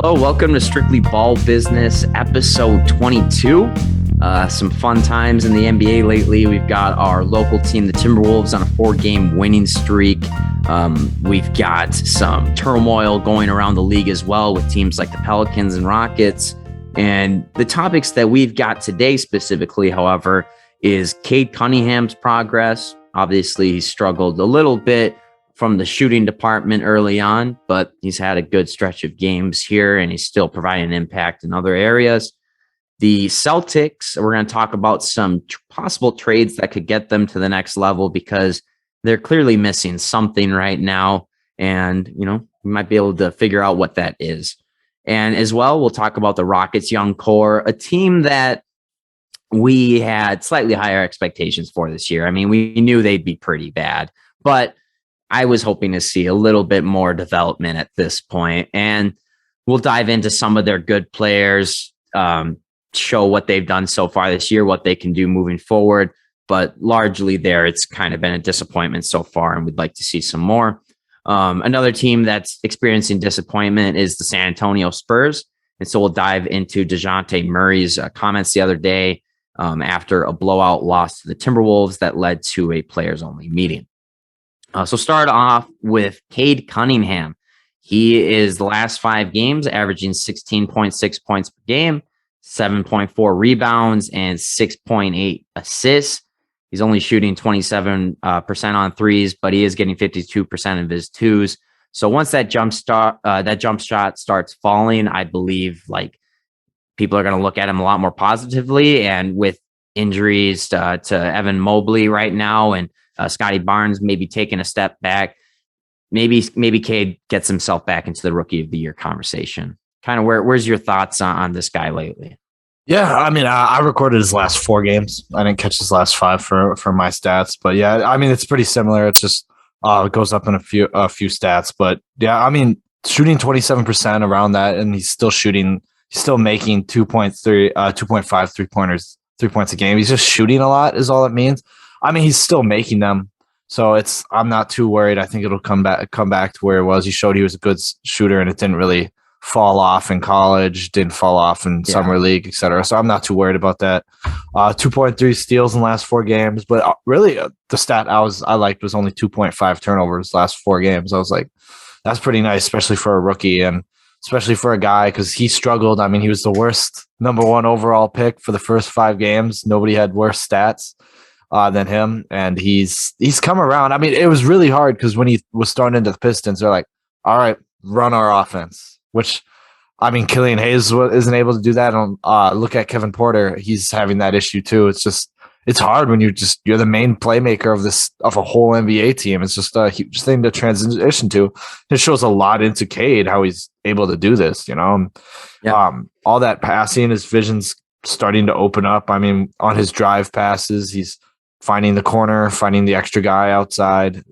Hello, welcome to Strictly Ball Business, episode 22. Some fun times in the NBA lately. We've got our local team, the Timberwolves, on a 4-game winning streak. We've got some turmoil going around the league as well with teams like the Pelicans and Rockets. And the topics that we've got today specifically, however, is Cade Cunningham's progress. Obviously, he struggled a little bit from the shooting department early on, but he's had a good stretch of games here, and he's still providing an impact in other areas. The Celtics, we're going to talk about some possible trades that could get them to the next level because they're clearly missing something right now, and we might be able to figure out what that is. And as well, we'll talk about the Rockets' young core, a team that we had slightly higher expectations for this year. I mean, we knew they'd be pretty bad, but I was hoping to see a little bit more development at this point. And we'll dive into some of their good players, show what they've done so far this year, what they can do moving forward. But largely it's kind of been a disappointment so far, and we'd like to see some more. Another team that's experiencing disappointment is the San Antonio Spurs. And so we'll dive into Dejounte Murray's comments the other day after a blowout loss to the Timberwolves that led to a players-only meeting. So start off with Cade Cunningham. He is the last 5 games averaging 16.6 points per game, 7.4 rebounds, and 6.8 assists. He's only shooting 27% on threes, but he is getting 52% of his twos. So once that jump shot starts falling, I believe people are going to look at him a lot more positively. And with injuries to Evan Mobley right now and Scotty Barnes maybe taking a step back, maybe Cade gets himself back into the Rookie of the Year conversation. Kind of where's your thoughts on this guy lately? Yeah, I mean, I recorded his last 4 games. I didn't catch his last 5 for my stats, but yeah, I mean, it's pretty similar. It's just it goes up in a few stats, but yeah, I mean, shooting 27% around that, and he's still making 2.5 3 points a game. He's just shooting a lot is all it means. I mean, he's still making them, so I'm not too worried. I think it'll come back to where it was. He showed he was a good shooter, and it didn't really fall off in college, didn't fall off in summer league, etc. So I'm not too worried about that. 2.3 steals in the last 4 games, but really the stat I liked was only 2.5 turnovers last 4 games. I was like, that's pretty nice, especially for a rookie and especially for a guy because he struggled. I mean, he was the worst number 1 overall pick for the first 5 games. Nobody had worse stats than him, and he's come around. I mean, it was really hard because when he was starting into the Pistons, they're like, all right, run our offense, which, I mean, Killian Hayes isn't able to do that. Look at Kevin Porter. He's having that issue too. It's hard when you're the main playmaker of a whole NBA team. It's just a huge thing to transition to. It shows a lot into Cade, how he's able to do this, all that passing, his vision's starting to open up. I mean, on his drive passes, he's finding the corner, finding the extra guy outside,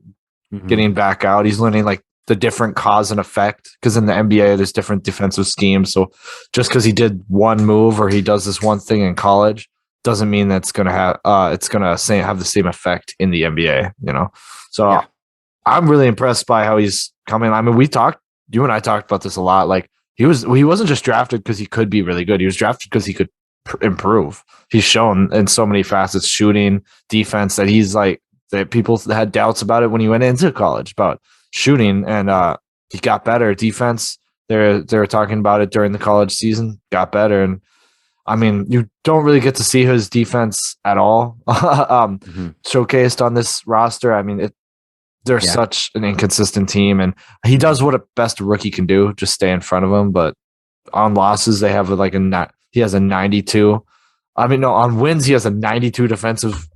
getting back out. He's learning the different cause and effect, because in the NBA there's different defensive schemes. So just because he did one move or he does this one thing in college doesn't mean that's going to have have the same effect in the NBA. So I'm really impressed by how he's coming. I mean, you and I talked about this a lot. He wasn't just drafted because he could be really good. He was drafted because he could improve. He's shown in so many facets, shooting, defense, that he's that people had doubts about it when he went into college about shooting, and he got better. Defense, they were talking about it during the college season, got better. And I mean, you don't really get to see his defense at all showcased on this roster. I mean, they're such an inconsistent team, and he does what a best rookie can do, just stay in front of him. But on losses, they have he has a 92. I mean, no, on wins, he has a 92 defensive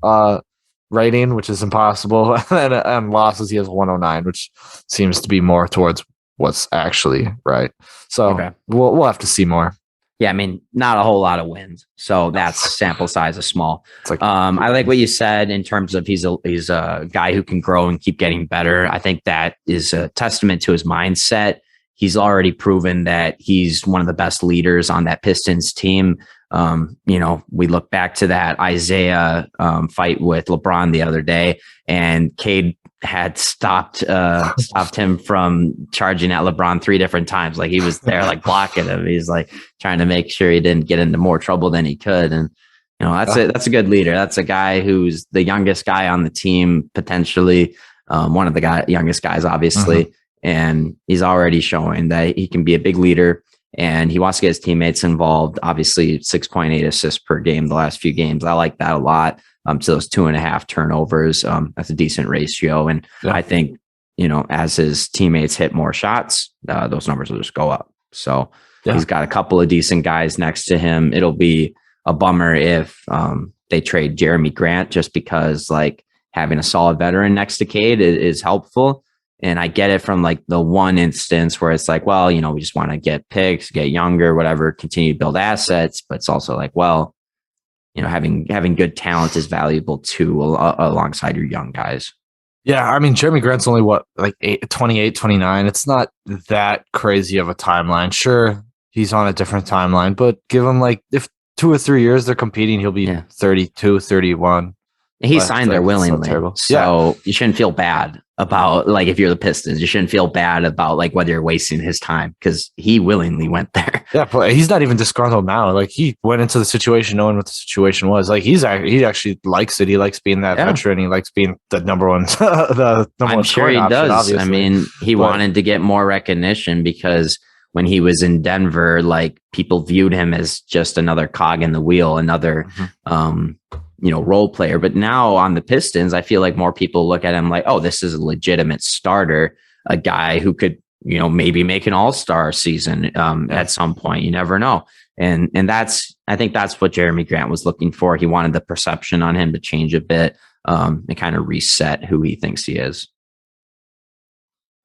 rating, which is impossible. And on losses, he has 109, which seems to be more towards what's actually right. So we'll have to see more. Yeah, I mean, not a whole lot of wins, so that's sample size is small. I like what you said in terms of he's a guy who can grow and keep getting better. I think that is a testament to his mindset. He's already proven that he's one of the best leaders on that Pistons team. We look back to that Isaiah fight with LeBron the other day, and Cade had stopped him from charging at LeBron 3 different times. Like he was there, like blocking him. He's like trying to make sure he didn't get into more trouble than he could. And that's a good leader. That's a guy who's the youngest guy on the team, potentially one of the youngest guys, obviously. And he's already showing that he can be a big leader. And he wants to get his teammates involved. Obviously, 6.8 assists per game the last few games. I like that a lot. To those 2.5 turnovers, that's a decent ratio. And I think, as his teammates hit more shots, those numbers will just go up. So he's got a couple of decent guys next to him. It'll be a bummer if they trade Jerami Grant, just because like having a solid veteran next to Cade is helpful. And I get it from like the one instance where it's like, well, we just want to get picks, get younger, whatever, continue to build assets. But it's also like, well, having good talent is valuable too, alongside your young guys. Yeah. I mean, Jerami Grant's only 28, 29. It's not that crazy of a timeline. Sure, he's on a different timeline, but give him like, if 2 or 3 years they're competing, he'll be 32, 31. He signed there willingly. So you shouldn't feel bad about, like, if you're the Pistons, you shouldn't feel bad about like whether you're wasting his time, because he willingly went there. Yeah, but he's not even disgruntled now. Like he went into the situation knowing what the situation was. Like he actually likes it. He likes being that veteran. He likes being the number one. I'm sure he does. Obviously. I mean, he wanted to get more recognition, because when he was in Denver, like people viewed him as just another cog in the wheel, another role player. But now on the Pistons, I feel like more people look at him like, oh, this is a legitimate starter, a guy who could, maybe make an all-star season at some point. You never know. And I think that's what Jerami Grant was looking for. He wanted the perception on him to change a bit, and kind of reset who he thinks he is.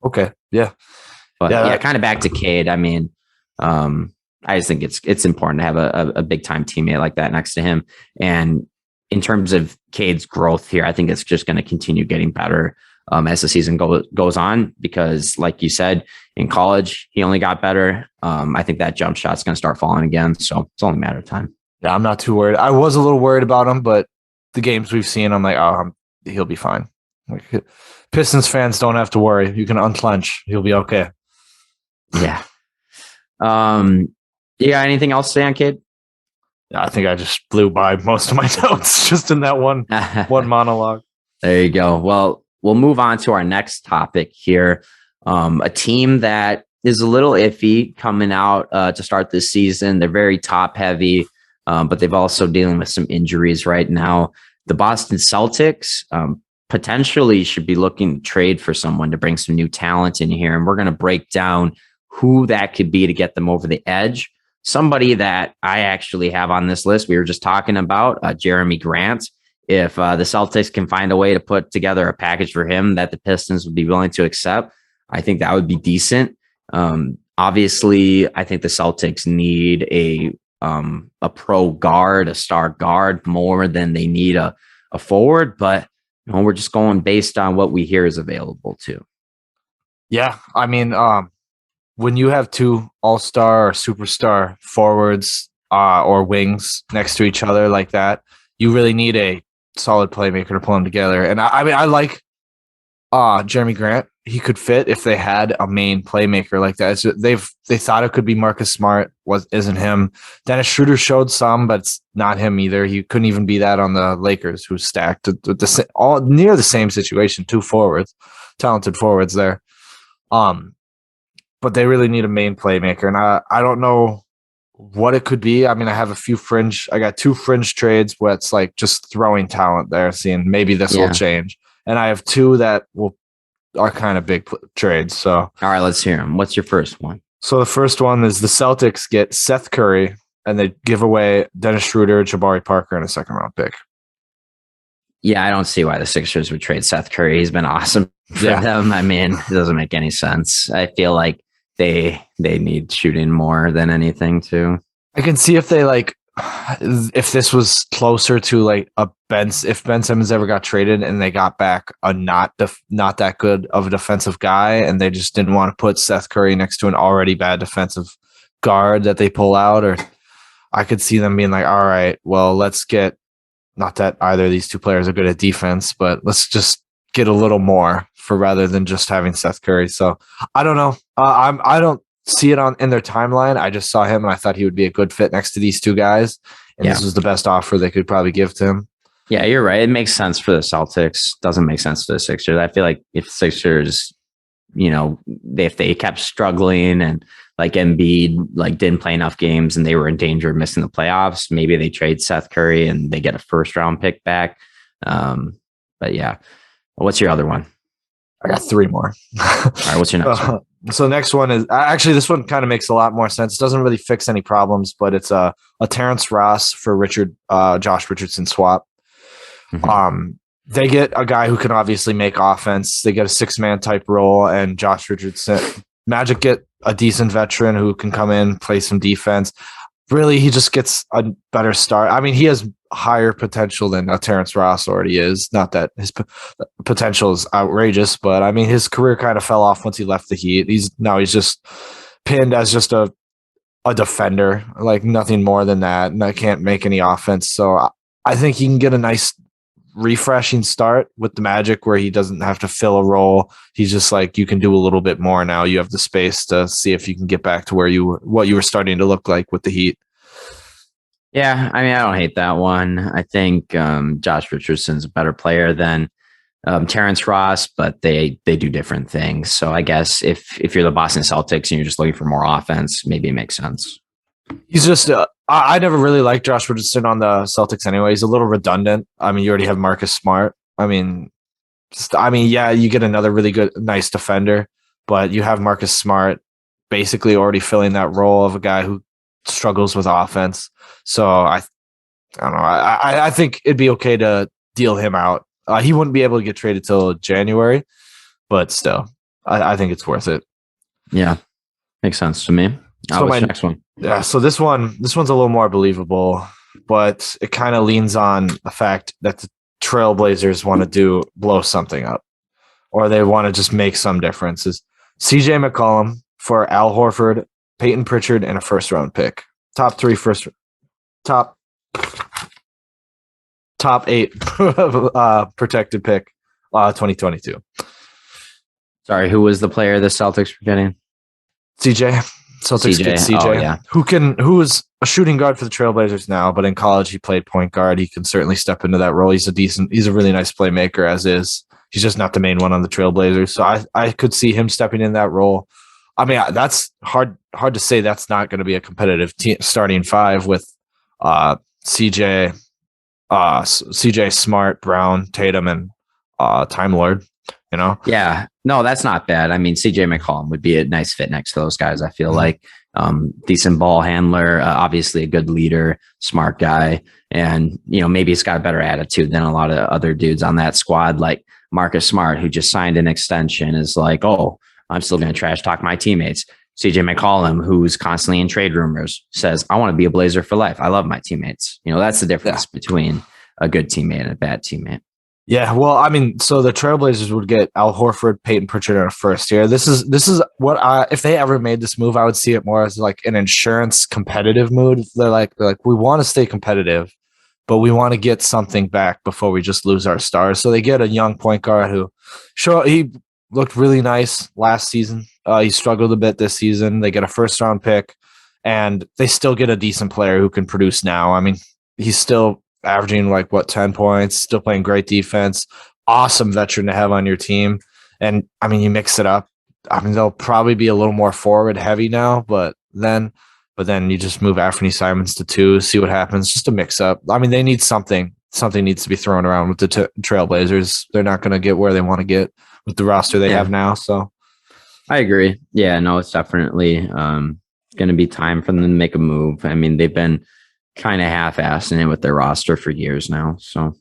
Okay. Yeah. But kind of back to Cade. I mean, I just think it's important to have a big time teammate like that next to him. And in terms of Cade's growth here, I think it's just going to continue getting better as the season goes on, because like you said, in college, he only got better. I think that jump shot's going to start falling again. So it's only a matter of time. Yeah, I'm not too worried. I was a little worried about him, but the games we've seen, I'm like, he'll be fine. Like, Pistons fans don't have to worry. You can unclench. He'll be okay. Yeah. You got anything else to say on Cade? I think I just blew by most of my notes just in that one monologue. There you go. Well, we'll move on to our next topic here. A team that is a little iffy coming out to start this season. They're very top heavy, but they've also dealing with some injuries right now. The Boston Celtics potentially should be looking to trade for someone to bring some new talent in here. And we're going to break down who that could be to get them over the edge. Somebody that I actually have on this list, we were just talking about, Jerami Grant. If the Celtics can find a way to put together a package for him that the Pistons would be willing to accept, I think that would be decent. Obviously, I think the Celtics need a pro guard, a star guard, more than they need a forward. But we're just going based on what we hear is available too. Yeah, I mean, when you have two all-star or superstar forwards or wings next to each other like that, you really need a solid playmaker to pull them together. And I like Jerami Grant. He could fit if they had a main playmaker like that. They thought it could be Marcus Smart, isn't him. Dennis Schroeder showed some, but it's not him either. He couldn't even be that on the Lakers, who's stacked all near the same situation. Two forwards, talented forwards there. But they really need a main playmaker, and I don't know what it could be. I mean, I got two fringe trades where it's like just throwing talent there, seeing maybe this will change. And I have two that are kind of big trades. So, all right, let's hear them. What's your first one? So the first one is the Celtics get Seth Curry, and they give away Dennis Schroeder, Jabari Parker, and a second-round pick. Yeah, I don't see why the Sixers would trade Seth Curry. He's been awesome for them. I mean, it doesn't make any sense. I feel like they need shooting more than anything too. I can see if they if this was closer to like if Ben Simmons ever got traded and they got back a not that good of a defensive guy, and they just didn't want to put Seth Curry next to an already bad defensive guard that they pull out, or I could see them being like, all right, well, let's get, not that either of these two players are good at defense, but let's just get a little more for rather than just having Seth Curry. So I don't know. I don't see it in their timeline. I just saw him and I thought he would be a good fit next to these two guys. And this was the best offer they could probably give to him. Yeah, you're right. It makes sense for the Celtics. Doesn't make sense for the Sixers. I feel like if Sixers, if they kept struggling and like Embiid didn't play enough games and they were in danger of missing the playoffs, maybe they trade Seth Curry and they get a first round pick back. But yeah, what's your other one? I got three more. All right, what's your next one? So next one is actually this one kind of makes a lot more sense. It doesn't really fix any problems, but it's a Terrence Ross for Josh Richardson swap. Mm-hmm. They get a guy who can obviously make offense. They get a 6-man type role, and Josh Richardson. Magic get a decent veteran who can come in, play some defense. Really, he just gets a better start. I mean, he has higher potential than Terrence Ross already is. Not that his potential is outrageous, but I mean, his career kind of fell off once he left the Heat. He's just pinned as just a defender, like nothing more than that, and I can't make any offense. So I think he can get a nice refreshing start with the Magic where he doesn't have to fill a role. He's just like, you can do a little bit more now. You have the space to see if you can get back to what you were starting to look like with the Heat. Yeah, I mean, I don't hate that one. I think Josh Richardson's a better player than Terrence Ross, but they do different things. So I guess if you're the Boston Celtics and you're just looking for more offense, maybe it makes sense. He's just I never really liked Josh Richardson on the Celtics anyway. He's a little redundant. I mean, you already have Marcus Smart. Yeah, you get another really good, nice defender, but you have Marcus Smart basically already filling that role of a guy who struggles with offense. So I don't know. I think it'd be okay to deal him out. He wouldn't be able to get traded till January, but still, I think it's worth it. Yeah, makes sense to me. So what's your next one? Yeah, so this one's a little more believable, but it kind of leans on the fact that the Trailblazers want to blow something up, or they want to just make some differences. CJ McCollum for Al Horford, Peyton Pritchard, and a first-round pick. Top 8 protected pick, 2022. Sorry, who was the player the Celtics were getting? CJ. Celtics get CJ, oh, yeah. who is a shooting guard for the Trailblazers now, but in college he played point guard. He can certainly step into that role. He's a really nice playmaker as is. He's just not the main one on the Trailblazers. So I could see him stepping in that role. I mean, that's hard to say that's not going to be a competitive starting five with CJ, Smart, Brown, Tatum, and Time Lord. Yeah, no, that's not bad. I mean, CJ McCollum would be a nice fit next to those guys. I feel like decent ball handler, obviously a good leader, smart guy, and maybe he's got a better attitude than a lot of other dudes on that squad, like Marcus Smart, who just signed an extension, is like, oh, I'm still going to trash talk my teammates. CJ McCollum, who's constantly in trade rumors, says, I want to be a Blazer for life. I love my teammates. That's the difference between a good teammate and a bad teammate. Yeah, well, I mean, so the Trailblazers would get Al Horford, Peyton Pritchard in a first year. This is what if they ever made this move, I would see it more as like an insurance competitive move. They're like we want to stay competitive, but we want to get something back before we just lose our stars. So they get a young point guard who, he looked really nice last season. He struggled a bit this season. They get a first round pick, and they still get a decent player who can produce now. I mean, he's still averaging 10 points, still playing great defense, awesome veteran to have on your team. And I mean, you mix it up. I mean, they'll probably be a little more forward heavy now, but then you just move Anthony Simons to 2, see what happens, just a mix up. I mean, they need something needs to be thrown around with the Trailblazers. They're not going to get where they want to get with the roster they have now. So I agree. Yeah, no, it's definitely going to be time for them to make a move. I mean, they've been kind of half-assing it with their roster for years now. So,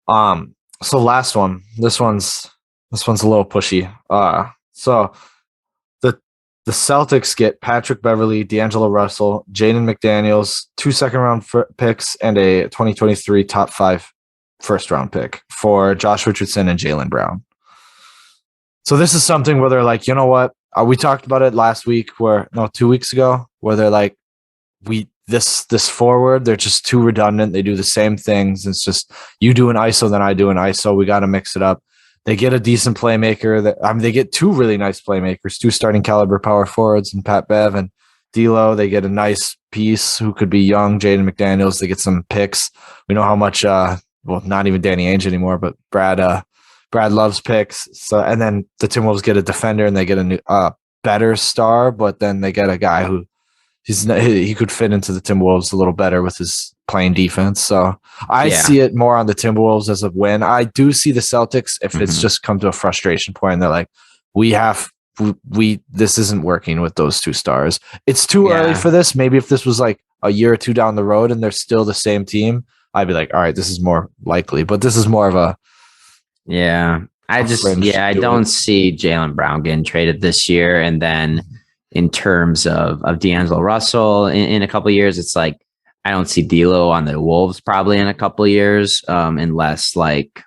so last one. This one's a little pushy. So the Celtics get Patrick Beverley, D'Angelo Russell, Jaden McDaniels, 2 second-round picks, and a 2023 top 5 first-round pick for Josh Richardson and Jaylen Brown. So this is something where they're like, you know what? We talked about it last week, 2 weeks ago, where they're like, this forward, they're just too redundant. They do the same things. It's just you do an ISO, then I do an ISO. We got to mix it up. They get a decent playmaker. They get two really nice playmakers, two starting caliber power forwards, and Pat Bev and D'Lo. They get a nice piece who could be young, Jaden McDaniels. They get some picks. We know how much. Not even Danny Ainge anymore, but Brad loves picks. So, and then the Timberwolves get a defender, and they get a new better star, but then they get a guy who he could fit into the Timberwolves a little better with his playing defense. So I see it more on the Timberwolves as a win. I do see the Celtics if it's just come to a frustration point and they're like, this isn't working with those two stars. It's too early for this. Maybe if this was like a year or two down the road and they're still the same team, I'd be like, all right, this is more likely. But this is more of a I don't see Jaylen Brown getting traded this year. And then in terms of D'Angelo Russell in a couple of years, it's like I don't see D'Lo on the Wolves probably in a couple of years, unless like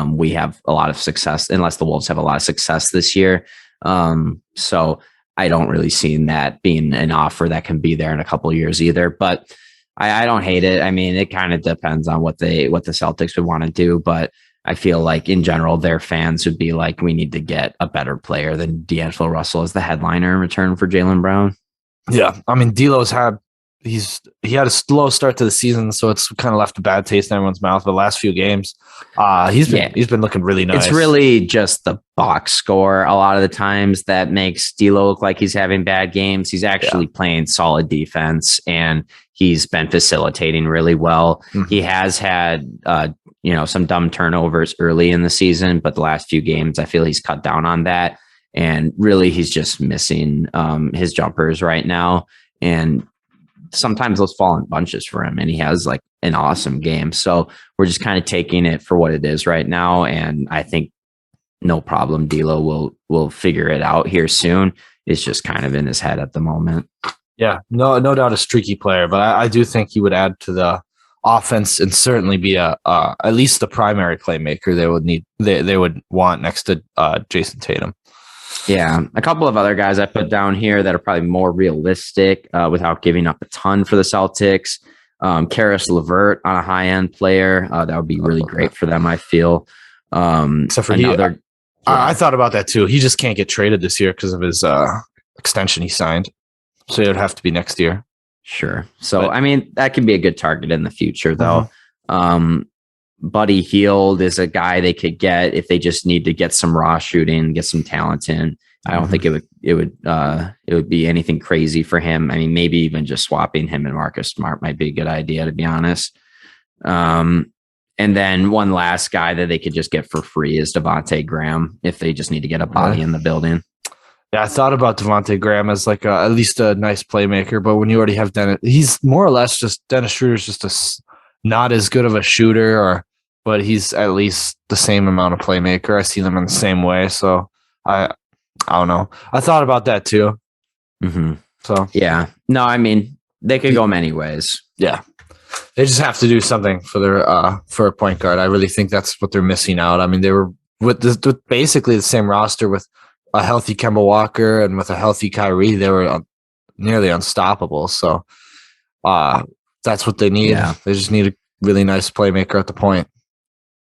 we have a lot of success, unless the Wolves have a lot of success this year. So I don't really see that being an offer that can be there in a couple of years either. But I don't hate it. I mean, it kind of depends on what the Celtics would want to do, but I feel like in general, their fans would be like, we need to get a better player than D'Angelo Russell as the headliner in return for Jaylen Brown. Yeah. I mean, D'Lo's he had a slow start to the season, so it's kind of left a bad taste in everyone's mouth. But the last few games, he's been looking really nice. It's really just the box score a lot of the times that makes D'Lo look like he's having bad games. He's actually playing solid defense, and he's been facilitating really well. Mm-hmm. He has had some dumb turnovers early in the season, but the last few games, I feel he's cut down on that. And really, he's just missing his jumpers right now. And sometimes those fall in bunches for him, and he has like an awesome game. So we're just kind of taking it for what it is right now. And I think no problem. D'Lo will figure it out here soon. It's just kind of in his head at the moment. Yeah, no doubt a streaky player, but I do think he would add to the offense and certainly be at least the primary playmaker they would want next to Jason Tatum. Yeah, a couple of other guys I put down here that are probably more realistic without giving up a ton for the Celtics. Karis LeVert on a high-end player. That would be really great for them, I feel. Except for I thought about that too. He just can't get traded this year because of his extension he signed. So it would have to be next year. Sure. So, I mean, that could be a good target in the future, though. Buddy Hield is a guy they could get if they just need to get some raw shooting, get some talent in. I don't think it would be anything crazy for him. I mean, maybe even just swapping him and Marcus Smart might be a good idea, to be honest. And then one last guy that they could just get for free is Devante Graham if they just need to get a body in the building. Yeah, I thought about Devante Graham as like at least a nice playmaker, but when you already have Dennis, he's more or less just Dennis Schroeder's just not as good of a shooter, but he's at least the same amount of playmaker. I see them in the same way, so I don't know. I thought about that too. Mm-hmm. So yeah, no, I mean they could go many ways. Yeah, they just have to do something for their for a point guard. I really think that's what they're missing out. I mean, they were with basically the same roster with a healthy Kemba Walker and with a healthy Kyrie, they were nearly unstoppable. So that's what they need. Yeah. They just need a really nice playmaker at the point.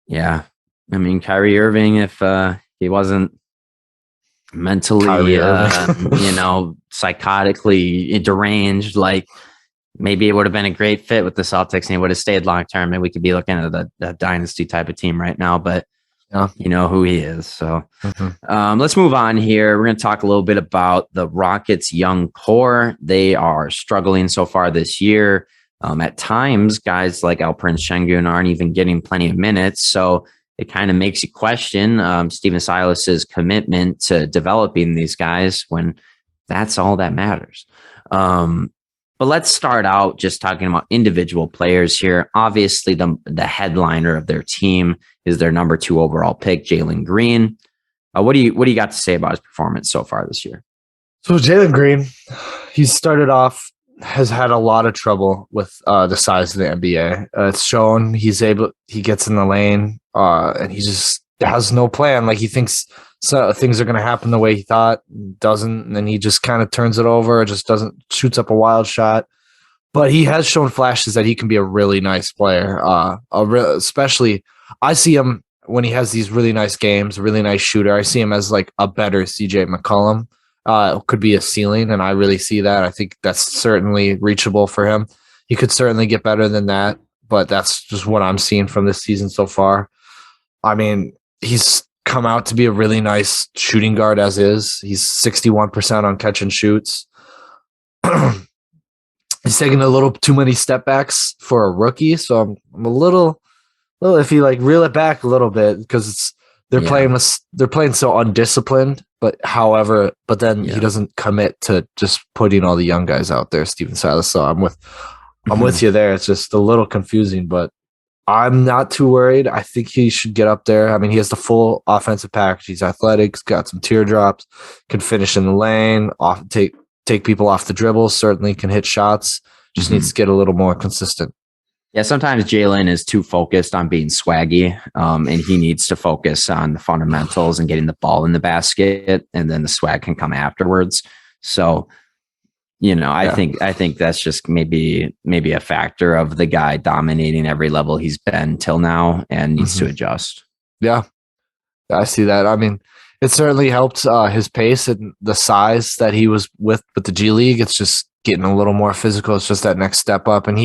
Yeah. I mean, Kyrie Irving, if he wasn't mentally, psychotically deranged, like maybe it would have been a great fit with the Celtics and he would have stayed long term. And we could be looking at a dynasty type of team right now, but you know who he is. So let's move on here. We're going to talk a little bit about the Rockets' young core. They are struggling so far this year. At times, guys like Alperen Şengün aren't even getting plenty of minutes. So it kind of makes you question Stephen Silas's commitment to developing these guys when that's all that matters. But let's start out just talking about individual players here. Obviously, the headliner of their team is their number 2 overall pick, Jalen Green. What do you got to say about his performance so far this year? So Jalen Green, he started off, has had a lot of trouble with the size of the NBA. It's shown he gets in the lane and he just has no plan. Like he thinks things are going to happen the way he thought, doesn't, and then he just kind of turns it over, or just shoots up a wild shot. but he has shown flashes that he can be a really nice player. Especially, I see him when he has these really nice games, really nice shooter. I see him as like a better CJ McCollum. Could be a ceiling, and I really see that. I think that's certainly reachable for him. He could certainly get better than that, but that's just what I'm seeing from this season so far. I mean, he's come out to be a really nice shooting guard as is. He's 61% on catch and shoots. He's taking a little too many step backs for a rookie, so I'm a little if you like reel it back a little bit because they're playing so undisciplined. But then he doesn't commit to just putting all the young guys out there, Steven Silas. So I'm with you there. It's just a little confusing, but I'm not too worried. I think he should get up there. I mean, he has the full offensive package. He's athletic, he's got some teardrops, can finish in the lane, take people off the dribble, certainly can hit shots. Just needs to get a little more consistent. Yeah, sometimes Jalen is too focused on being swaggy, and he needs to focus on the fundamentals and getting the ball in the basket, and then the swag can come afterwards. So, I think that's just maybe a factor of the guy dominating every level he's been till now and needs to adjust. Yeah, I see that. I mean, it certainly helped his pace and the size that he was with the G League. It's just getting a little more physical. It's just that next step up, and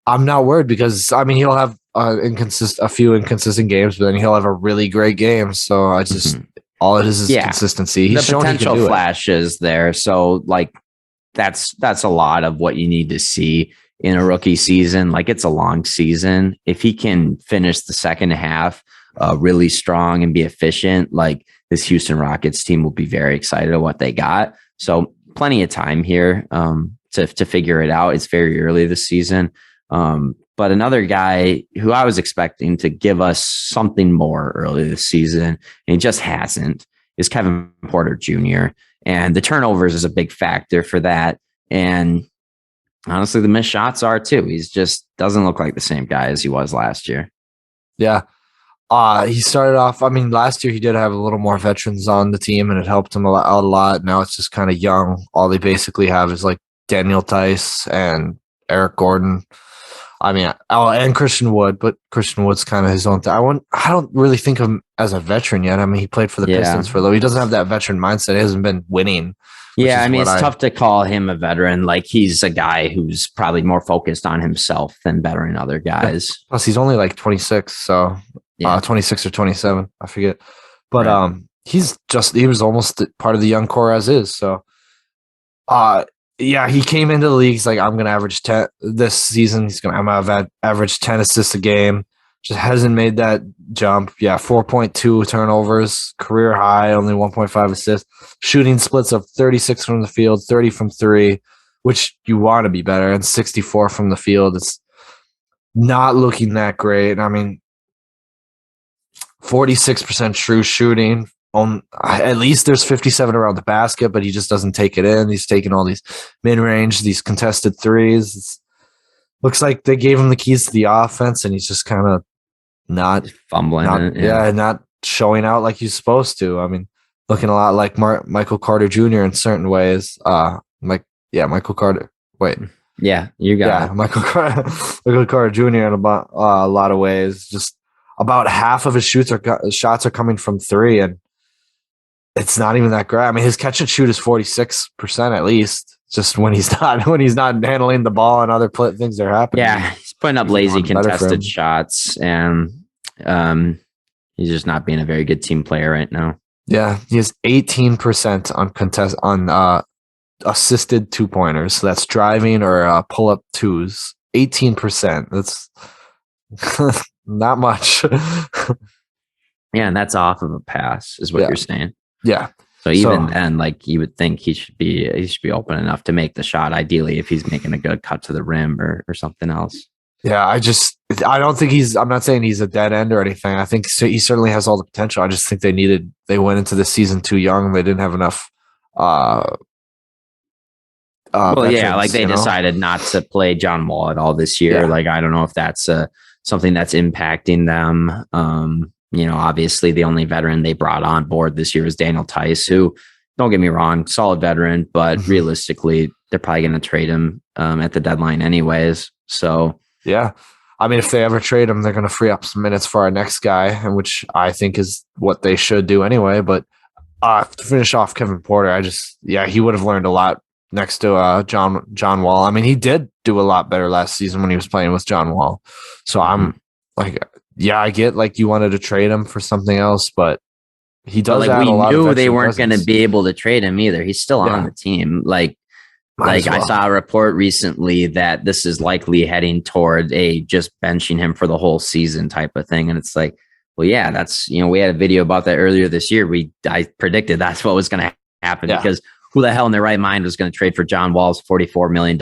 I'm not worried because I mean he'll have a few inconsistent games, but then he'll have a really great game. So I just all it is consistency. He's the potential flashes there. So like that's a lot of what you need to see in a rookie season. Like it's a long season. If he can finish the second half really strong and be efficient, like this Houston Rockets team will be very excited at what they got. So plenty of time here to figure it out. It's very early this season. But another guy who I was expecting to give us something more early this season, and he just hasn't, is Kevin Porter Jr. And the turnovers is a big factor for that. And honestly, the missed shots are too. He's just doesn't look like the same guy as he was last year. Yeah. He started off, I mean, last year he did have a little more veterans on the team and it helped him out a lot. Now it's just kind of young. All they basically have is like Daniel Tice and Eric Gordon. I mean, and Christian Wood, but Christian Wood's kind of his own thing. I don't really think of him as a veteran yet. I mean, he played for the Pistons for a little. He doesn't have that veteran mindset. He hasn't been winning. Yeah, I mean, it's tough to call him a veteran. Like he's a guy who's probably more focused on himself than bettering other guys. Yeah. Plus, he's only like 26, so 26 or 27, I forget. But he was almost part of the young core as is. So, yeah, he came into the league. He's like, I'm going to average 10 this season. I'm going to average 10 assists a game. Just hasn't made that jump. Yeah, 4.2 turnovers, career high, only 1.5 assists. Shooting splits of 36 from the field, 30 from three, which you want to be better, and 64 from the field. It's not looking that great. I mean, 46% true shooting. At least there's 57 around the basket, but he just doesn't take it in. He's taking all these mid-range, these contested threes. Looks like they gave him the keys to the offense, and he's just kind of not fumbling. Not showing out like he's supposed to. I mean, looking a lot like Michael Carter Jr. in certain ways. Michael Carter. Wait. Yeah, you got it. Michael Carter Jr. in a lot of ways. Just about half of his shots are coming from three, and it's not even that great. I mean, his catch and shoot is 46% at least. Just when he's not handling the ball and other things are happening. Yeah, he's putting up lazy contested shots, and he's just not being a very good team player right now. Yeah, he has 18% on assisted 2-pointers. So that's driving or pull up twos. 18%. That's not much. Yeah, and that's off of a pass, is what you're saying. Yeah. So even then, like you would think he should be open enough to make the shot. Ideally, if he's making a good cut to the rim or something else. Yeah, I don't think I'm not saying he's a dead end or anything. I think he certainly has all the potential. I just think they went into the season too young. They didn't have enough. Veterans, they decided not to play John Wall at all this year. Yeah. Like, I don't know if that's something that's impacting them. Obviously the only veteran they brought on board this year was Daniel Tice, who, don't get me wrong, solid veteran, but realistically they're probably going to trade him at the deadline anyways. So yeah, I mean, if they ever trade him, they're going to free up some minutes for our next guy, and which I think is what they should do anyway. But to finish off Kevin Porter, he would have learned a lot next to John Wall. I mean, he did do a lot better last season when he was playing with John Wall. So I'm like, yeah, I get like you wanted to trade him for something else, but he does. But, like, we knew they weren't going to be able to trade him either. He's still on the team. Like I saw a report recently that this is likely heading toward a just benching him for the whole season type of thing. And it's like, well, yeah, that's, we had a video about that earlier this year. I predicted that's what was going to happen because who the hell in their right mind was going to trade for John Wall's $44 million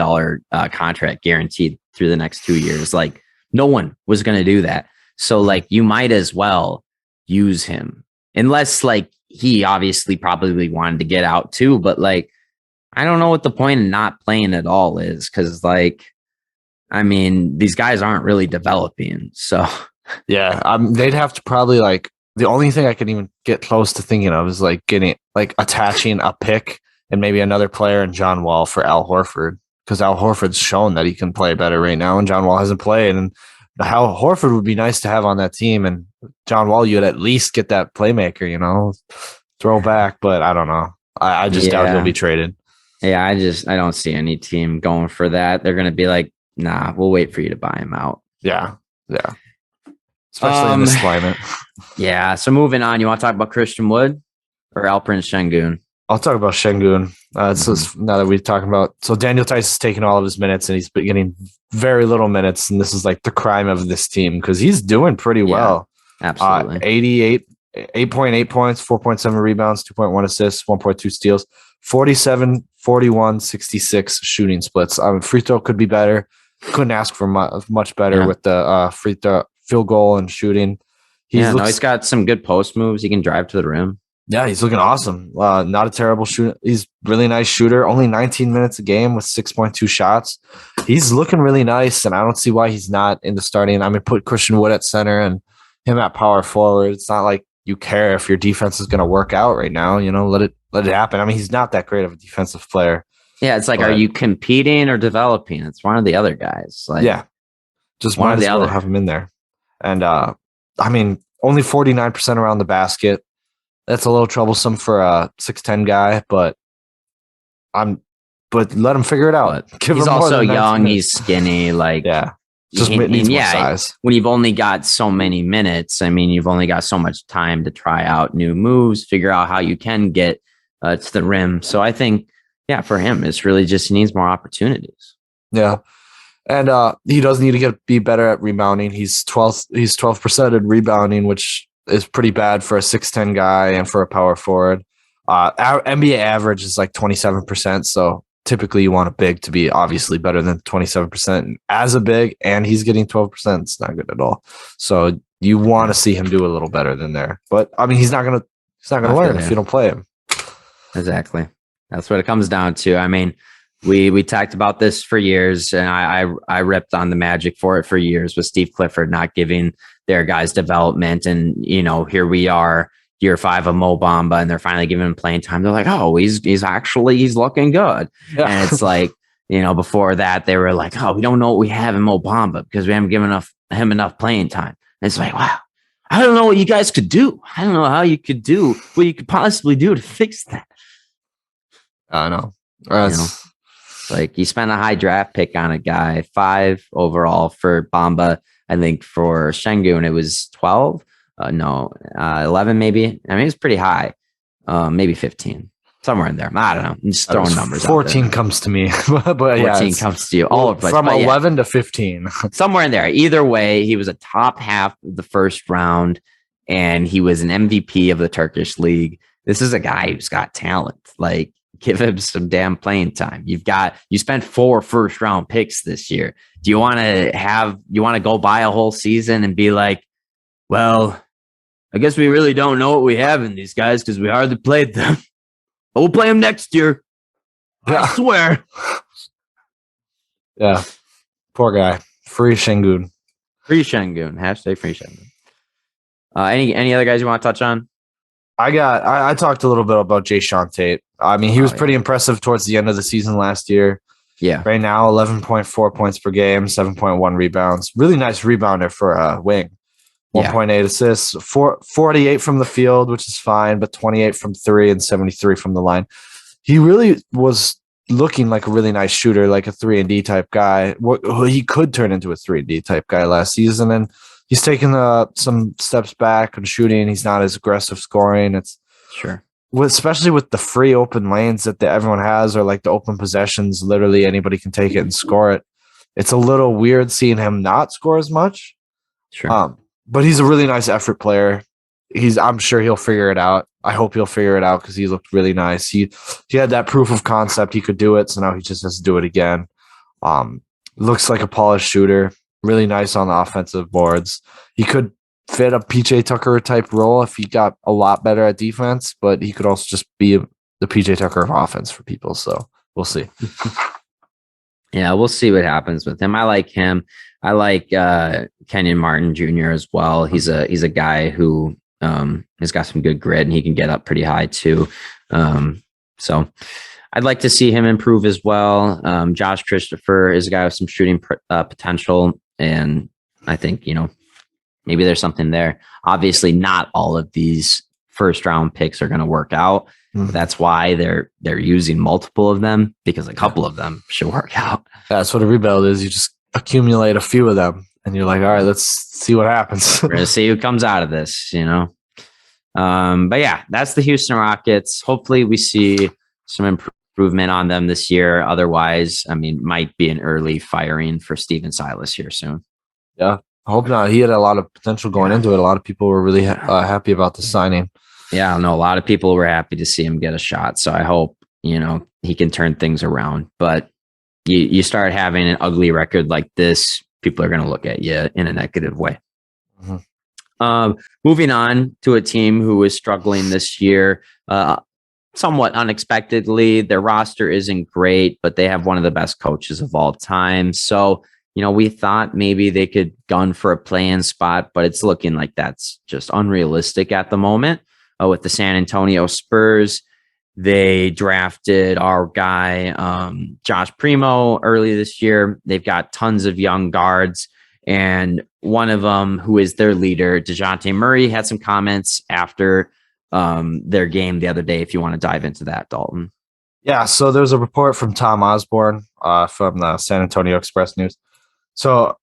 contract guaranteed through the next 2 years? Like, no one was going to do that. So, like, you might as well use him unless, like, he obviously probably wanted to get out too. But, like, I don't know what the point of not playing at all is because, like, I mean, these guys aren't really developing. So, yeah, they'd have to probably, like, the only thing I could even get close to thinking of is, like, attaching a pick and maybe another player in John Wall for Al Horford, because Al Horford's shown that he can play better right now, and John Wall hasn't played. And Al Horford would be nice to have on that team, and John Wall, you'd at least get that playmaker, throw back. But I don't know. I just doubt he'll be traded. Yeah, I don't see any team going for that. They're going to be like, nah, we'll wait for you to buy him out. Yeah. Especially in this climate. Yeah. So moving on, you want to talk about Christian Wood or Alperen Şengün? I'll talk about Şengün. Now that we're talking about, so Daniel Tice is taking all of his minutes and he's been getting very little minutes, and this is like the crime of this team because he's doing pretty well. Absolutely. 8.8 points, 4.7 rebounds, 2.1 assists, 1.2 steals, 47, 41, 66 shooting splits. Free throw could be better. Couldn't ask for much better with the free throw, field goal, and shooting. He's got some good post moves. He can drive to the rim. Yeah, he's looking awesome. Not a terrible shooter. He's really nice shooter. Only 19 minutes a game with 6.2 shots. He's looking really nice, and I don't see why he's not in the starting. I mean, put Christian Wood at center and him at power forward. It's not like you care if your defense is going to work out right now. Let it happen. I mean, he's not that great of a defensive player. Yeah, it's like, are you competing or developing? It's one of the other guys. Like, yeah, just one of the other. Have him in there. And I mean, only 49% around the basket. That's a little troublesome for a 6'10" guy, but let him figure it out. He's also young. He's skinny. Like, just needs more size. When you've only got so many minutes, I mean, you've only got so much time to try out new moves, figure out how you can get to the rim. So I think, for him, it's really just he needs more opportunities. Yeah. And he does need to be better at rebounding. He's 12% in rebounding, which is pretty bad for a 6'10" guy and for a power forward. Our NBA average is like 27%. So typically you want a big to be obviously better than 27% as a big, and he's getting 12%. It's not good at all. So you want to see him do a little better than there. But I mean, he's not gonna learn if you don't play him. Exactly. That's what it comes down to. I mean, we talked about this for years, and I ripped on the Magic for it for years with Steve Clifford not giving their guys development. And, here we are, year 5 of Mo Bamba, and they're finally giving him playing time. They're like, oh, he's looking good. Yeah. And it's like, before that, they were like, oh, we don't know what we have in Mo Bamba because we haven't given him enough playing time. And it's like, wow, I don't know what you guys could do. I don't know how you could do what you could possibly do to fix that. I know. Like, you spent a high draft pick on a guy, 5 overall for Bamba. I think for Şengün, it was 12. 11 maybe. I mean, it was pretty high. Maybe 15. Somewhere in there. I don't know. I'm just throwing numbers 14 comes to me. but 14 comes to you. All over from 11 to 15. Somewhere in there. Either way, he was a top half of the first round, and he was an MVP of the Turkish league. This is a guy who's got talent. Like, give him some damn playing time. You spent 4 first round picks this year. Do you want to go buy a whole season and be like, well, I guess we really don't know what we have in these guys because we hardly played them, but we'll play them next year. Yeah. I swear. Yeah. Poor guy. Free Şengün. Free Şengün. Hashtag free Şengün. Any other guys you want to touch on? I talked a little bit about jae'sean Tate. I mean, he was pretty impressive towards the end of the season last year. Yeah. Right now, 11.4 points per game, 7.1 rebounds. Really nice rebounder for a wing. 1.8 assists, 48 from the field, which is fine, but 28 from three and 73 from the line. He really was looking like a really nice shooter, like a 3-and-D type guy. He could turn into a 3-and-D type guy last season, and he's taken some steps back in shooting. He's not as aggressive scoring. It's sure. Especially with the free open lanes that everyone has, or like the open possessions, literally anybody can take it and score it. It's a little weird seeing him not score as much. Sure. But he's a really nice effort player. I'm sure he'll figure it out. I hope he'll figure it out because he looked really nice. He had that proof of concept he could do it, so now he just has to do it again. Looks like a polished shooter. Really nice on the offensive boards. He could fit a PJ Tucker type role if he got a lot better at defense, but he could also just be the PJ Tucker of offense for people. So we'll see. Yeah, we'll see what happens with him. I like him. I like Kenyon Martin Jr. as well. He's a guy who has got some good grit, and he can get up pretty high too. So I'd like to see him improve as well. Josh Christopher is a guy with some shooting potential, and I think, maybe there's something there. Obviously, not all of these first round picks are going to work out. That's why they're using multiple of them, because a couple of them should work out. That's what a rebuild is. You just accumulate a few of them, and you're like, all right, let's see what happens. We're going to see who comes out of this, But yeah, that's the Houston Rockets. Hopefully we see some improvement on them this year. Otherwise, might be an early firing for Steven Silas here soon. Yeah, I hope not. He had a lot of potential going into it. A lot of people were really happy about the signing. Yeah, I know a lot of people were happy to see him get a shot. So I hope, he can turn things around. But you start having an ugly record like this, people are going to look at you in a negative way. Moving on to a team who is struggling this year, somewhat unexpectedly. Their roster isn't great, but they have one of the best coaches of all time. So, we thought maybe they could gun for a play-in spot, but it's looking like that's just unrealistic at the moment. With the San Antonio Spurs, they drafted our guy, Josh Primo, early this year. They've got tons of young guards, and one of them, who is their leader, Dejounte Murray, had some comments after their game the other day, if you want to dive into that, Dalton. Yeah, so there's a report from Tom Osborne from the San Antonio Express News. So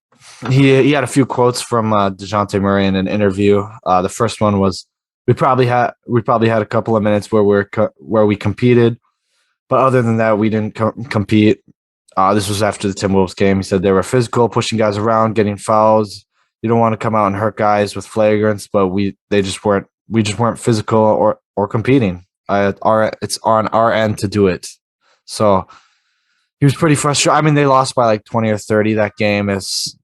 he had a few quotes from Dejounte Murray in an interview. The first one was, we probably had a couple of minutes where we competed, but other than that, we didn't compete. This was after the Timberwolves game. He said they were physical, pushing guys around, getting fouls. You don't want to come out and hurt guys with flagrants, but we just weren't physical or competing. It's on our end to do it. So he was pretty frustrated. They lost by like 20 or 30 that game. It's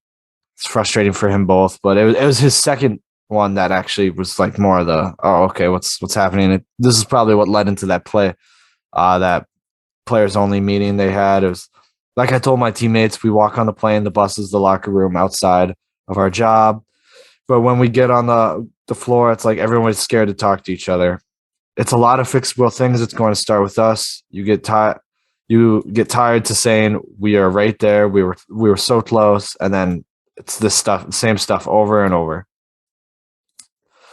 frustrating for him both, but it was his second one that actually was like more of the, okay, what's happening? This is probably what led into that play, that players only meeting they had. It was like I told my teammates, we walk on the plane, the buses, the locker room outside of our job. But when we get on the floor, it's like everyone's scared to talk to each other. It's a lot of fixable things. It's going to start with us. You get tired to saying we are right there. We were so close, and then it's this stuff, same stuff over and over.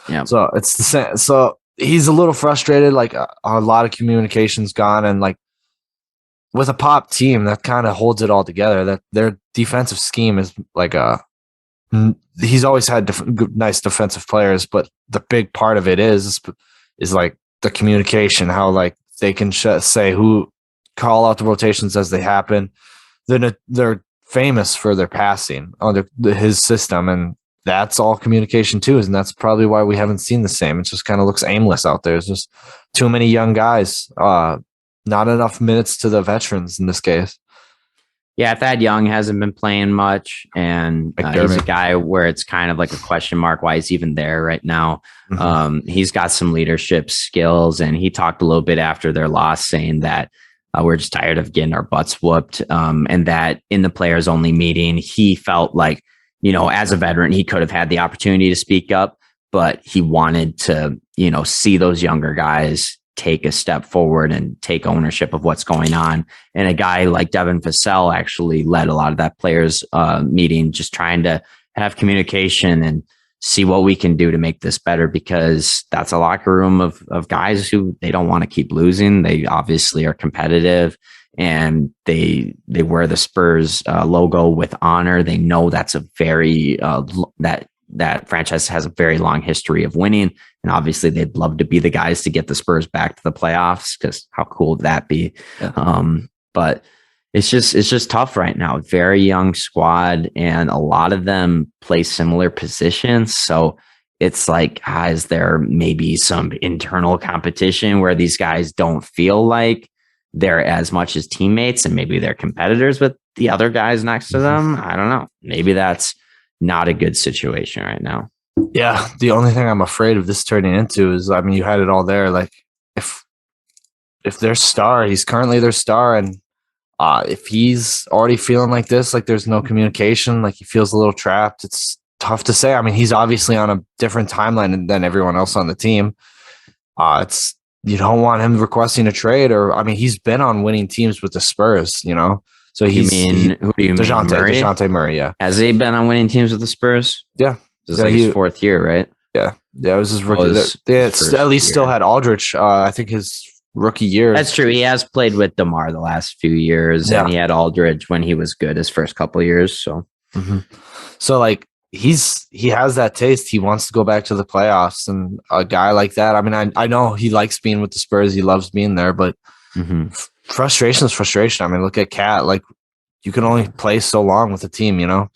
Yeah. So it's the same. So he's a little frustrated. Like a lot of communication's gone, and like with a pop team that kind of holds it all together. That their defensive scheme is like he's always had nice defensive players, but the big part of it is like the communication. How like they can say who call out the rotations as they happen. They're famous for their passing on his system, and that's all communication too, and that's probably why we haven't seen the same. It just kind of looks aimless out there. It's just too many young guys, not enough minutes to the veterans in this case. Yeah, Thad Young hasn't been playing much, and he's a guy where it's kind of like a question mark why he's even there right now. He's got some leadership skills, and he talked a little bit after their loss saying that we're just tired of getting our butts whooped, and that in the players only meeting, he felt like, as a veteran, he could have had the opportunity to speak up, but he wanted to, see those younger guys take a step forward and take ownership of what's going on. And a guy like Devin Vassell actually led a lot of that players meeting, just trying to have communication and see what we can do to make this better, because that's a locker room of guys who they don't want to keep losing. They obviously are competitive, and they wear the Spurs logo with honor. They know that's a very that franchise has a very long history of winning, and obviously they'd love to be the guys to get the Spurs back to the playoffs, because how cool would that be? Yeah. But it's just tough right now. Very young squad, and a lot of them play similar positions. So it's like, is there maybe some internal competition where these guys don't feel like they're as much as teammates, and maybe they're competitors with the other guys next to them? I don't know. Maybe that's not a good situation right now. Yeah. The only thing I'm afraid of this turning into is, I mean, you had it all there. Like, if their star, he's currently their star, and if he's already feeling like this, like there's no communication, like he feels a little trapped, it's tough to say. I mean, he's obviously on a different timeline than everyone else on the team. You don't want him requesting a trade, or, I mean, he's been on winning teams with the Spurs, you know? So who do you mean? Dejounte Murray, yeah. Has he been on winning teams with the Spurs? Yeah. This is his fourth year, right? Yeah. Yeah, it was his rookie. At least still had Aldridge. I think his rookie year. That's true. He has played with DeMar the last few years, and he had Aldridge when he was good his first couple of years. So, so like he has that taste. He wants to go back to the playoffs, and a guy like that. I mean, I know he likes being with the Spurs. He loves being there, but frustration is frustration. I mean, look at Cat. Like, you can only play so long with a team, you know.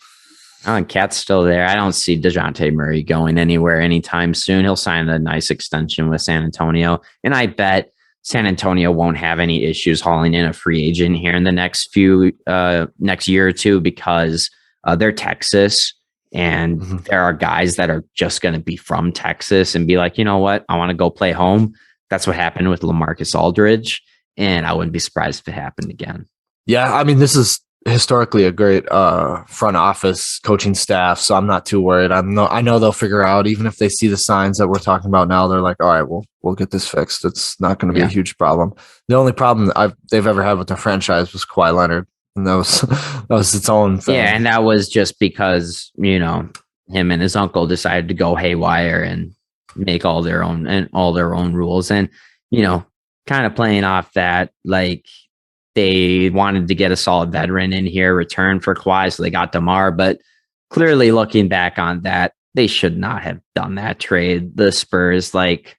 Oh, and Cat's still there. I don't see Dejounte Murray going anywhere anytime soon. He'll sign a nice extension with San Antonio, and I bet San Antonio won't have any issues hauling in a free agent here in the next year or two, because they're Texas, and there are guys that are just going to be from Texas and be like, you know what, I want to go play home. That's what happened with LaMarcus Aldridge, and I wouldn't be surprised if it happened again. Yeah, I mean, this is historically a great front office coaching staff, so I'm not too worried. I know they'll figure out, even if they see the signs that we're talking about now, they're like, all right, we'll get this fixed. It's not going to be a huge problem. The only problem they've ever had with their franchise was Kawhi Leonard, and that was its own thing. Yeah, and that was just because, you know, him and his uncle decided to go haywire and make all their own rules, and, you know, kind of playing off that, like, they wanted to get a solid veteran in here, return for Kawhi, so they got DeMar. But clearly, looking back on that, they should not have done that trade. The Spurs, like,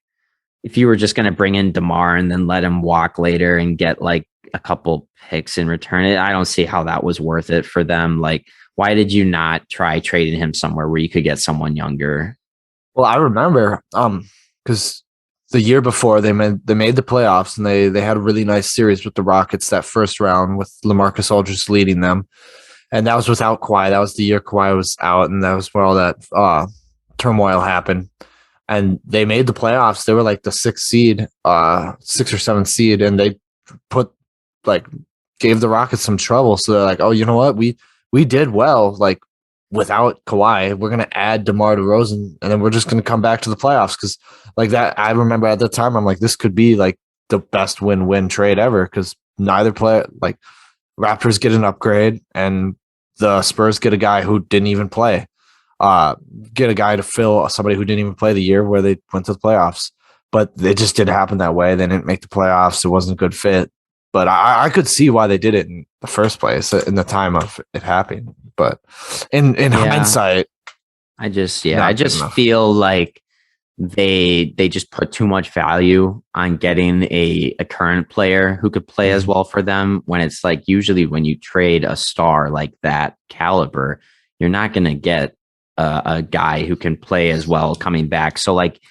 if you were just going to bring in DeMar and then let him walk later and get like a couple picks in return, I don't see how that was worth it for them. Like, why did you not try trading him somewhere where you could get someone younger? Well, I remember because the year before they made the playoffs, and they had a really nice series with the Rockets that first round with LaMarcus Aldridge leading them, and that was without Kawhi. That was the year Kawhi was out, and that was where all that turmoil happened. And they made the playoffs. They were like the 6th seed, 6th or 7th seed, and they gave the Rockets some trouble. So they're like, oh, you know what, we did well, like, without Kawhi. We're going to add DeMar DeRozan, and then we're just going to come back to the playoffs. Because like that, I remember at the time, I'm like, this could be like the best win-win trade ever, because neither player, like, Raptors get an upgrade, and the Spurs get a guy who didn't even play. Get a guy to fill somebody who didn't even play the year where they went to the playoffs. But it just didn't happen that way. They didn't make the playoffs. It wasn't a good fit. But I could see why they did it in the first place in the time of it happening. But in hindsight, I just feel like they just put too much value on getting a current player who could play as well for them, when it's like, usually when you trade a star like that caliber, you're not going to get a guy who can play as well coming back. So like,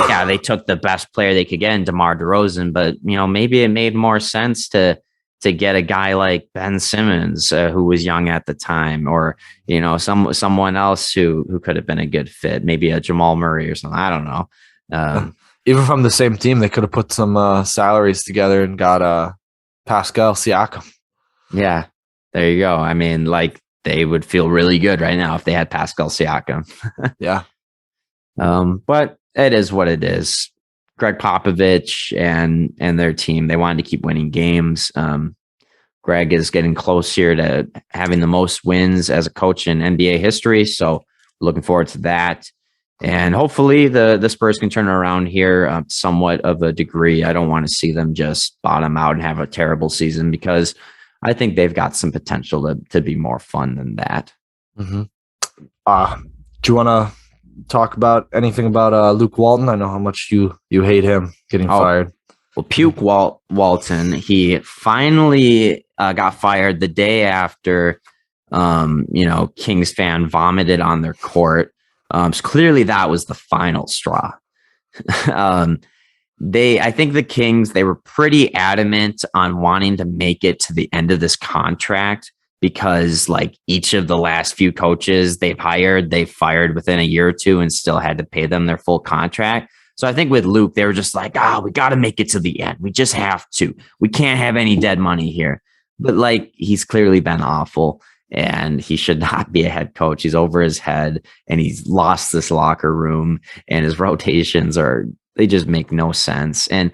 yeah, they took the best player they could get in DeMar DeRozan, but, you know, maybe it made more sense to get a guy like Ben Simmons, who was young at the time, or, you know, someone else who could have been a good fit, maybe a Jamal Murray or something. I don't know. Even from the same team, they could have put some salaries together and got Pascal Siakam. Yeah, there you go. I mean, like, they would feel really good right now if they had Pascal Siakam. Yeah. But it is what it is. Greg Popovich and their team, they wanted to keep winning games. Greg is getting close here to having the most wins as a coach in NBA history. So looking forward to that. And hopefully the Spurs can turn around here somewhat of a degree. I don't want to see them just bottom out and have a terrible season, because I think they've got some potential to be more fun than that. Mm-hmm. Do you want to talk about anything about Luke Walton? I know how much you hate him getting fired. Well, Puke Walton, he finally got fired the day after, Kings fan vomited on their court. So clearly that was the final straw. I think the Kings, they were pretty adamant on wanting to make it to the end of this contract, because like each of the last few coaches they've fired within a year or two and still had to pay them their full contract. So I think with Luke, they were just like, we got to make it to the end. We just have to. We can't have any dead money here. But like, he's clearly been awful, and he should not be a head coach. He's over his head, and he's lost this locker room, and his rotations they just make no sense. And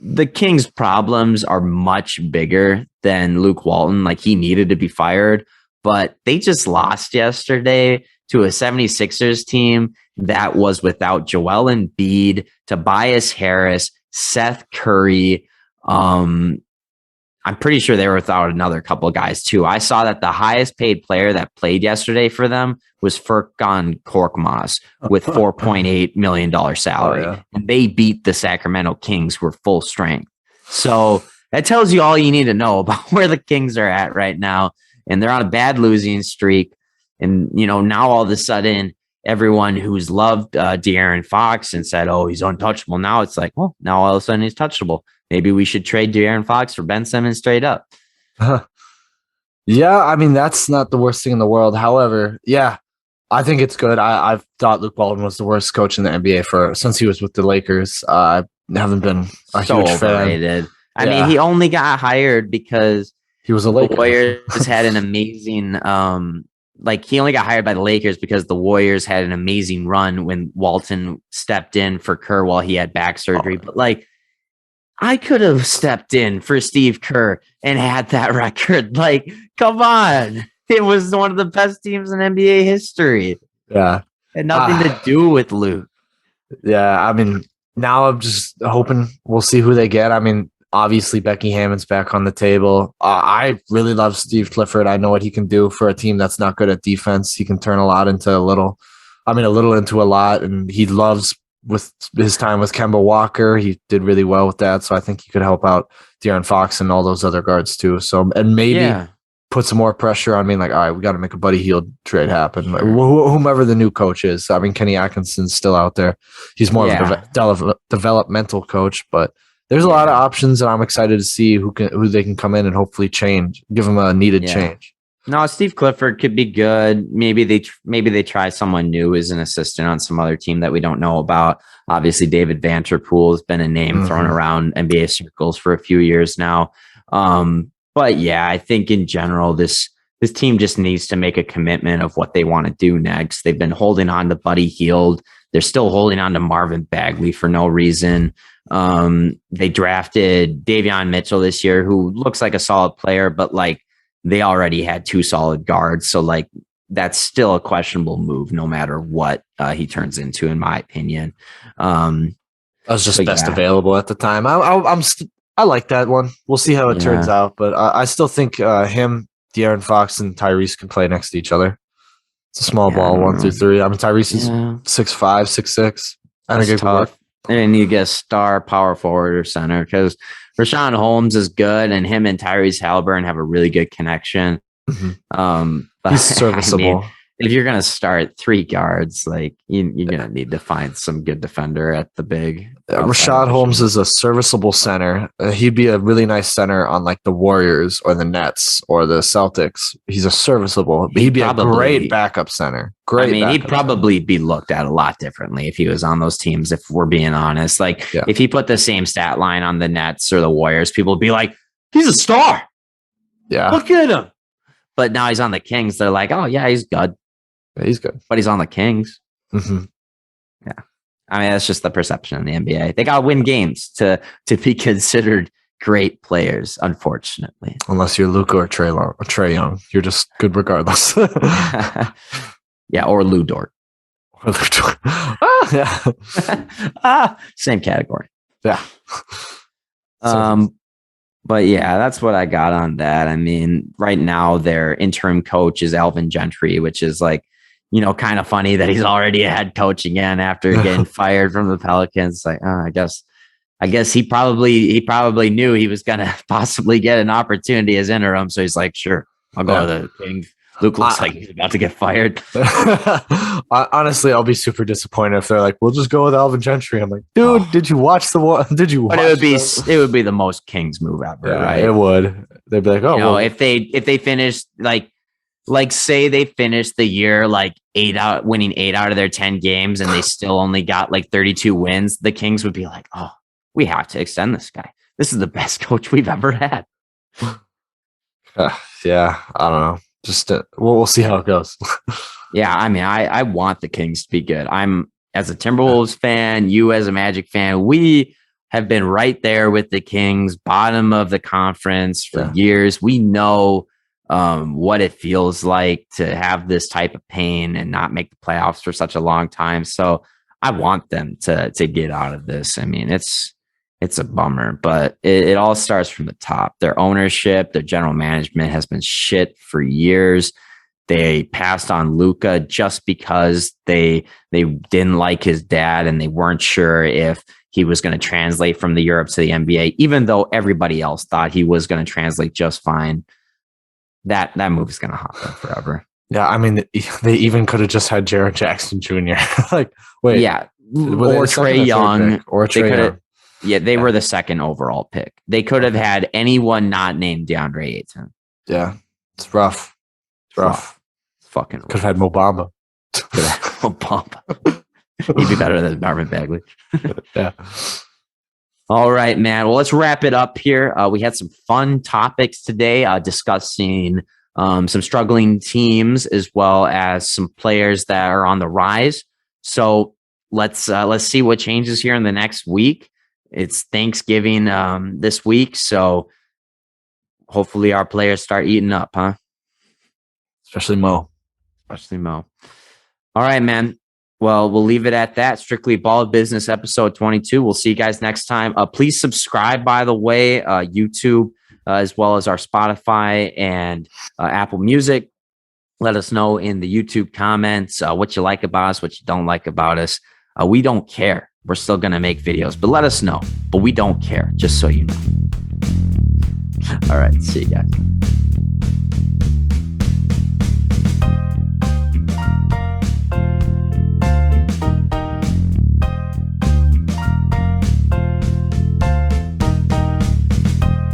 the Kings' problems are much bigger than Luke Walton. Like, he needed to be fired, but they just lost yesterday to a 76ers team that was without Joel Embiid, Tobias Harris, Seth Curry. I'm pretty sure they were without another couple of guys too. I saw that the highest paid player that played yesterday for them was Furkan Korkmaz with $4.8 million salary. And they beat the Sacramento Kings, who were full strength. So that tells you all you need to know about where the Kings are at right now. And they're on a bad losing streak. And, now all of a sudden, everyone who's loved De'Aaron Fox and said, he's untouchable. Now it's like, well, now all of a sudden he's touchable. Maybe we should trade De'Aaron Fox for Ben Simmons straight up. Yeah, I mean, that's not the worst thing in the world. However, yeah, I think it's good. I've thought Luke Walton was the worst coach in the NBA since he was with the Lakers. I haven't been a huge overrated fan. I mean, he only got hired because he was a Laker. The Warriors had an amazing he only got hired by the Lakers because the Warriors had an amazing run when Walton stepped in for Kerr while he had back surgery. But I could have stepped in for Steve Kerr and had that record. Like, come on. It was one of the best teams in NBA history. Yeah. Had nothing to do with Luke. Yeah, I mean, now I'm just hoping we'll see who they get. I mean, obviously Becky Hammon's back on the table. I really love Steve Clifford. I know what he can do for a team that's not good at defense. He can turn a lot into a little into a lot, and he loves with his time with Kemba Walker. He did really well with that, so I think he could help out De'Aaron Fox and all those other guards too. So, and maybe put some more pressure on me, like, all right, we got to make a Buddy Hield trade happen. Like, whomever the new coach is. I mean, Kenny Atkinson's still out there. He's more of a developmental coach, but there's a lot of options, and I'm excited to see who they can come in and hopefully give them a needed change. No, Steve Clifford could be good. Maybe they try someone new as an assistant on some other team that we don't know about. Obviously, David Vanterpool has been a name thrown around NBA circles for a few years now. But yeah, I think in general, this team just needs to make a commitment of what they want to do next. They've been holding on to Buddy Hield. They're still holding on to Marvin Bagley for no reason. They drafted Davion Mitchell this year, who looks like a solid player, but they already had two solid guards. So that's still a questionable move, no matter what he turns into, in my opinion. That was just best available at the time. I like that one. We'll see how it turns out, but I still think him, De'Aaron Fox, and Tyrese can play next to each other. It's a small ball, 1 through 3. I mean, Tyrese is 6'5", 6'6". I think it could work. And you get a star power forward or center, because Rashawn Holmes is good, and him and Tyrese Halliburton have a really good connection. But he's serviceable. I mean, if you're going to start 3 guards, you're going to need to find some good defender at the big. Rashawn Holmes is a serviceable center. He'd be a really nice center on the Warriors or the Nets or the Celtics. He's a serviceable. He'd be a great backup center. He'd probably be looked at a lot differently if he was on those teams, if we're being honest. If he put the same stat line on the Nets or the Warriors, people would be like, he's a star. Yeah. Look at him. But now he's on the Kings. They're like, oh, yeah, he's good. Yeah, he's good. But he's on the Kings. Mm-hmm. Yeah. I mean, that's just the perception in the NBA. They got to win games to be considered great players, unfortunately. Unless you're Luka or Trae Young. You're just good regardless. Yeah, or Lou Dort. Same category. Yeah. But yeah, that's what I got on that. I mean, right now their interim coach is Alvin Gentry, which is like, kind of funny that he's already a head coach again after getting fired from the Pelicans. Like, I guess he probably knew he was gonna possibly get an opportunity as interim. So he's like, sure, I'll go to the Kings. Luke looks like he's about to get fired. Honestly, I'll be super disappointed if they're like, we'll just go with Alvin Gentry. I'm like, dude, did you watch the one? Did you watch it would be the most Kings move ever, right? It would. They'd be like, if they finished like say they finished the year like winning 8 out of their 10 games and they still only got like 32 wins, the Kings would be like, oh, we have to extend this guy. This is the best coach we've ever had. Yeah, I don't know. Just we'll see how it goes. Yeah, I mean, I want the Kings to be good. I'm as a Timberwolves fan, you as a Magic fan, we have been right there with the Kings, bottom of the conference for years. We know what it feels like to have this type of pain and not make the playoffs for such a long time. So I want them to get out of this. I mean, it's a bummer, but it all starts from the top. Their ownership, their general management has been shit for years. They passed on Luka just because they didn't like his dad and they weren't sure if he was going to translate from the Europe to the NBA, even though everybody else thought he was going to translate just fine. That move is going to haunt them forever. Yeah, I mean, they even could have just had Jaren Jackson Jr. Like, wait, yeah, or Trae Young, or Trae Young. Yeah, they were the second overall pick. They could have had anyone not named DeAndre Ayton. Yeah, it's rough. It's rough. It's fucking rough. Could have had Mo Bamba. Could have had Mo Bamba. He'd be better than Marvin Bagley. Yeah. All right, man. Well, let's wrap it up here. We had some fun topics today, discussing some struggling teams as well as some players that are on the rise. So let's see what changes here in the next week. It's Thanksgiving this week, so hopefully our players start eating up, huh? Especially Mo. All right, man. Well, we'll leave it at that. Strictly Ball Business episode 22. We'll see you guys next time. Please subscribe, by the way, YouTube, as well as our Spotify and Apple Music. Let us know in the YouTube comments what you like about us, what you don't like about us. We don't care. We're still going to make videos, but let us know. But we don't care, just so you know. All right. See you guys.